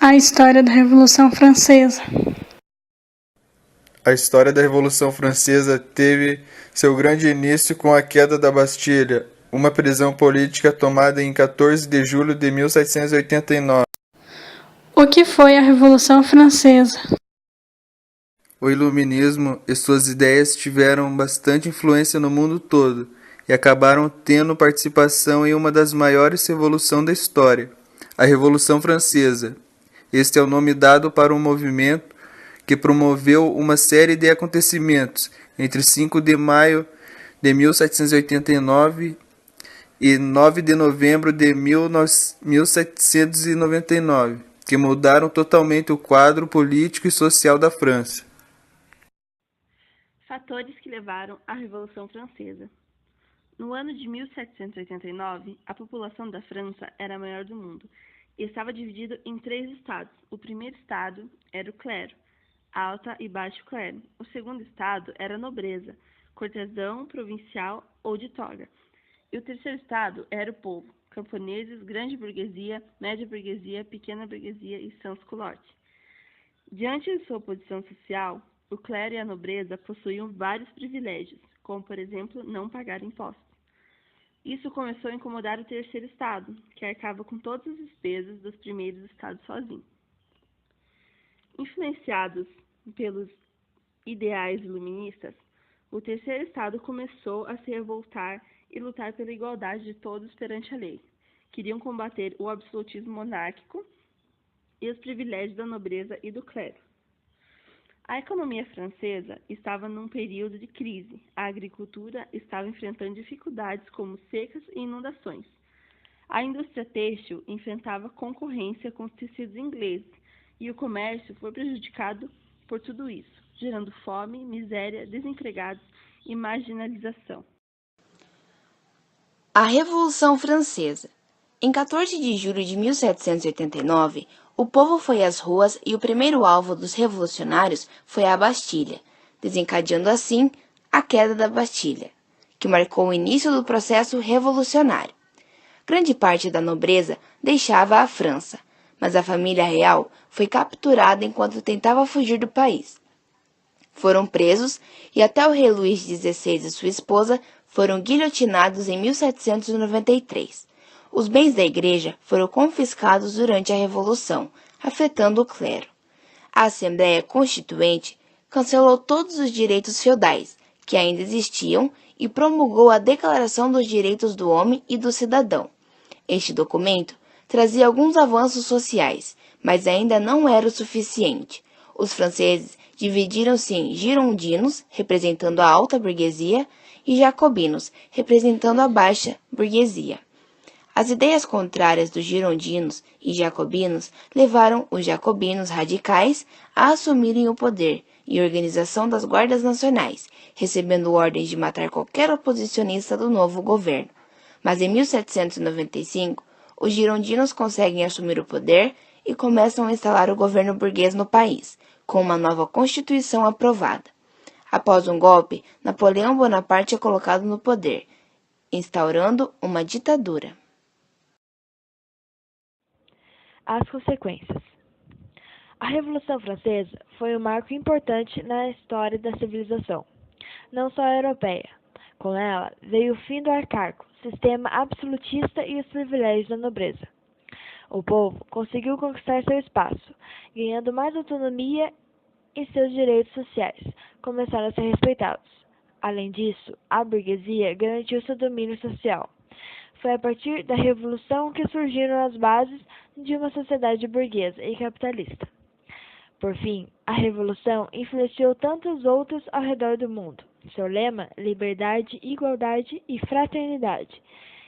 A história da Revolução Francesa. A história da Revolução Francesa teve seu grande início com a queda da Bastilha, uma prisão política tomada em 14 de julho de 1789. O que foi a Revolução Francesa? O Iluminismo e suas ideias tiveram bastante influência no mundo todo e acabaram tendo participação em uma das maiores revoluções da história, a Revolução Francesa. Este é o nome dado para um movimento que promoveu uma série de acontecimentos entre 5 de maio de 1789 e 9 de novembro de 1799, que mudaram totalmente o quadro político e social da França. Fatores que levaram à Revolução Francesa. No ano de 1789, a população da França era a maior do mundo e estava dividida em 3 estados. O primeiro estado era o clero, alta e baixo clero. O segundo estado era a nobreza, cortesão, provincial ou de toga. E o terceiro estado era o povo, camponeses, grande burguesia, média burguesia, pequena burguesia e sans-culottes. Diante de sua posição social, o clero e a nobreza possuíam vários privilégios, como, por exemplo, não pagar impostos. Isso começou a incomodar o terceiro estado, que arcava com todas as despesas dos primeiros estados sozinho. Influenciados pelos ideais iluministas, o terceiro estado começou a se revoltar e lutar pela igualdade de todos perante a lei. Queriam combater o absolutismo monárquico e os privilégios da nobreza e do clero. A economia francesa estava num período de crise. A agricultura estava enfrentando dificuldades como secas e inundações. A indústria têxtil enfrentava concorrência com os tecidos ingleses e o comércio foi prejudicado por tudo isso, gerando fome, miséria, desempregados e marginalização. A Revolução Francesa. Em 14 de julho de 1789, o povo foi às ruas e o primeiro alvo dos revolucionários foi a Bastilha, desencadeando assim a queda da Bastilha, que marcou o início do processo revolucionário. Grande parte da nobreza deixava a França, mas a família real foi capturada enquanto tentava fugir do país. Foram presos e até o rei Luís XVI e sua esposa foram guilhotinados em 1793. Os bens da igreja foram confiscados durante a Revolução, afetando o clero. A Assembleia Constituinte cancelou todos os direitos feudais, que ainda existiam, e promulgou a Declaração dos Direitos do Homem e do Cidadão. Este documento trazia alguns avanços sociais, mas ainda não era o suficiente. Os franceses dividiram-se em girondinos, representando a alta burguesia, e jacobinos, representando a baixa burguesia. As ideias contrárias dos girondinos e jacobinos levaram os jacobinos radicais a assumirem o poder e a organização das guardas nacionais, recebendo ordens de matar qualquer oposicionista do novo governo. Mas em 1795, os girondinos conseguem assumir o poder e começam a instalar o governo burguês no país, com uma nova Constituição aprovada. Após um golpe, Napoleão Bonaparte é colocado no poder, instaurando uma ditadura. As consequências. A Revolução Francesa foi um marco importante na história da civilização, não só europeia. Com ela, veio o fim do arcaico, sistema absolutista e os privilégios da nobreza. O povo conseguiu conquistar seu espaço, ganhando mais autonomia e seus direitos sociais começaram a ser respeitados. Além disso, a burguesia garantiu seu domínio social. Foi a partir da Revolução que surgiram as bases de uma sociedade burguesa e capitalista. Por fim, a Revolução influenciou tantos outros ao redor do mundo. Seu lema, liberdade, igualdade e fraternidade,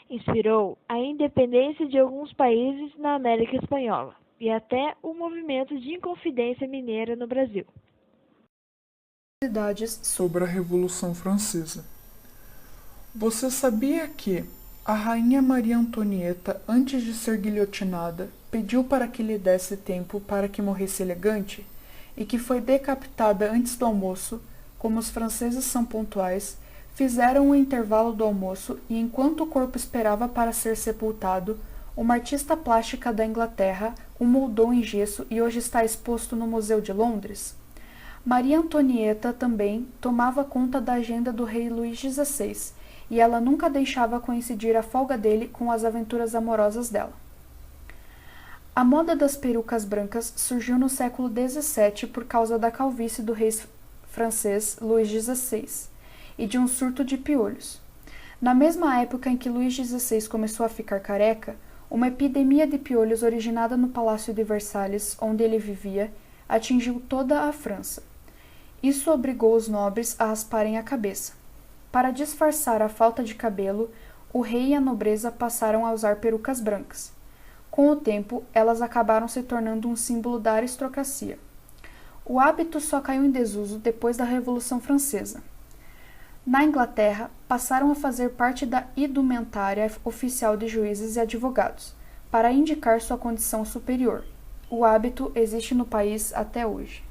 inspirou a independência de alguns países na América Espanhola e até o movimento de Inconfidência Mineira no Brasil. Curiosidades sobre a Revolução Francesa. Você sabia que a rainha Maria Antonieta, antes de ser guilhotinada, pediu para que lhe desse tempo para que morresse elegante, e que foi decapitada antes do almoço? Como os franceses são pontuais, fizeram o intervalo do almoço e, enquanto o corpo esperava para ser sepultado, Uma artista plástica da Inglaterra o moldou em gesso e hoje está exposto no Museu de Londres. Maria Antonieta também tomava conta da agenda do rei Luís XVI, e ela nunca deixava coincidir a folga dele com as aventuras amorosas dela. A moda das perucas brancas surgiu no século XVII por causa da calvície do rei francês Luís XVI e de um surto de piolhos. Na mesma época em que Luís XVI começou a ficar careca, uma epidemia de piolhos originada no Palácio de Versalhes, onde ele vivia, atingiu toda a França. Isso obrigou os nobres a rasparem a cabeça. Para disfarçar a falta de cabelo, o rei e a nobreza passaram a usar perucas brancas. Com o tempo, elas acabaram se tornando um símbolo da aristocracia. O hábito só caiu em desuso depois da Revolução Francesa. Na Inglaterra, passaram a fazer parte da indumentária oficial de juízes e advogados, para indicar sua condição superior. O hábito existe no país até hoje.